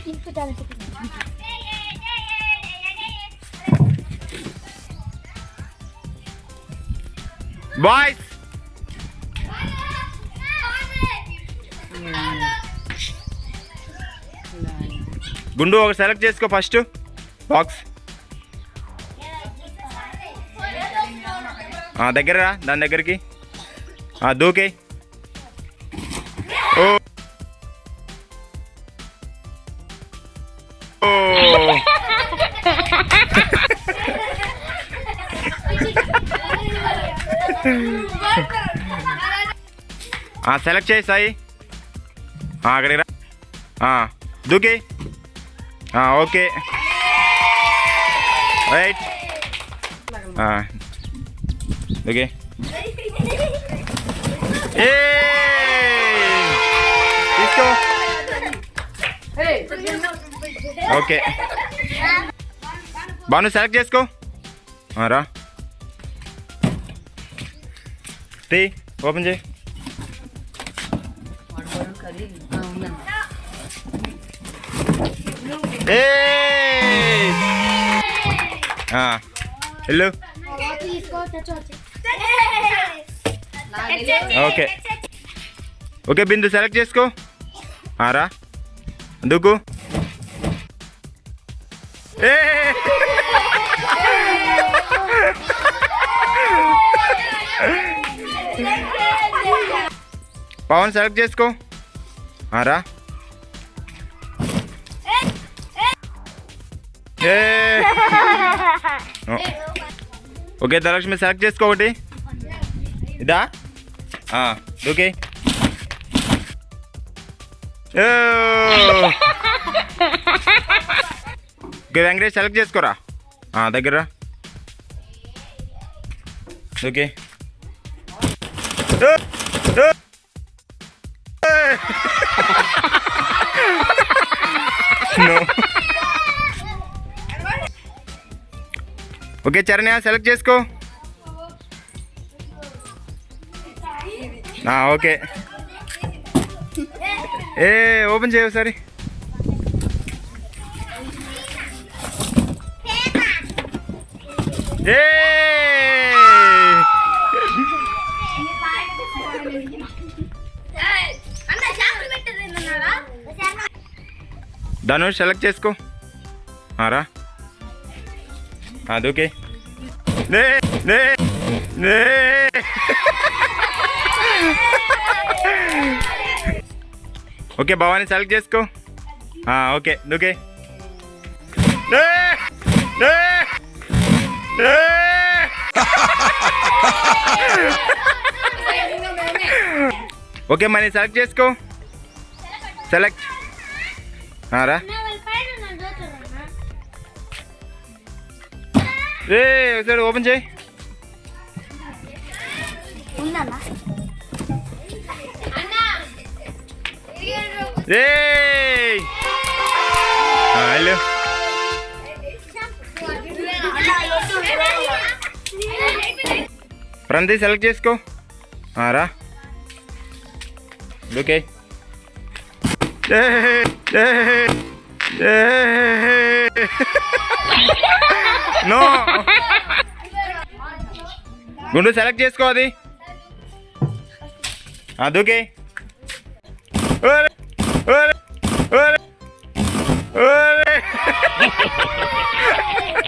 ఇంత talent boys గుండు ఒకటి సెలెక్ట్ చేసుకో ఫస్ట్ బాక్స్ దగ్గర రా దాని దగ్గరికి దూకే ఓ సెలెక్ట్ చేయి సాయి అక్కడికి రా దూకి ఓకే రైట్ ఓకే ఏ తీసుకో ఓకే బాను సెలెక్ట్ చేసుకో రా టీ ఓపెన్ చేయి వెళ్ళు ఓకే ఓకే బిందు సెలెక్ట్ చేసుకో రా దూకు పవన్ సెలెక్ట్ చేసుకో రా ఓకే ధనలక్ష్మి సెలెక్ట్ చేసుకో ఒకటి ఇదా ఓకే ఓకే వెంకటేష్ సెలెక్ట్ చేసుకోరా దగ్గర ఓకే ఓకే చరణ్య సెలెక్ట్ చేసుకో ఓకే ఓపెన్ చేయవు సరే ధనుష్ సెలెక్ట్ చేసుకో రా ఓకే ఓకే భవానీ సెలెక్ట్ చేసుకో okay okay okay money select చేసుకో సెలెక్ట్ రా ఒకసారి ఓపెన్ చేయి హలో ప్రంతి సెలెక్ట్ చేసుకో రా ఓకే నో గుండు సెలెక్ట్ చేసుకో అది దూకే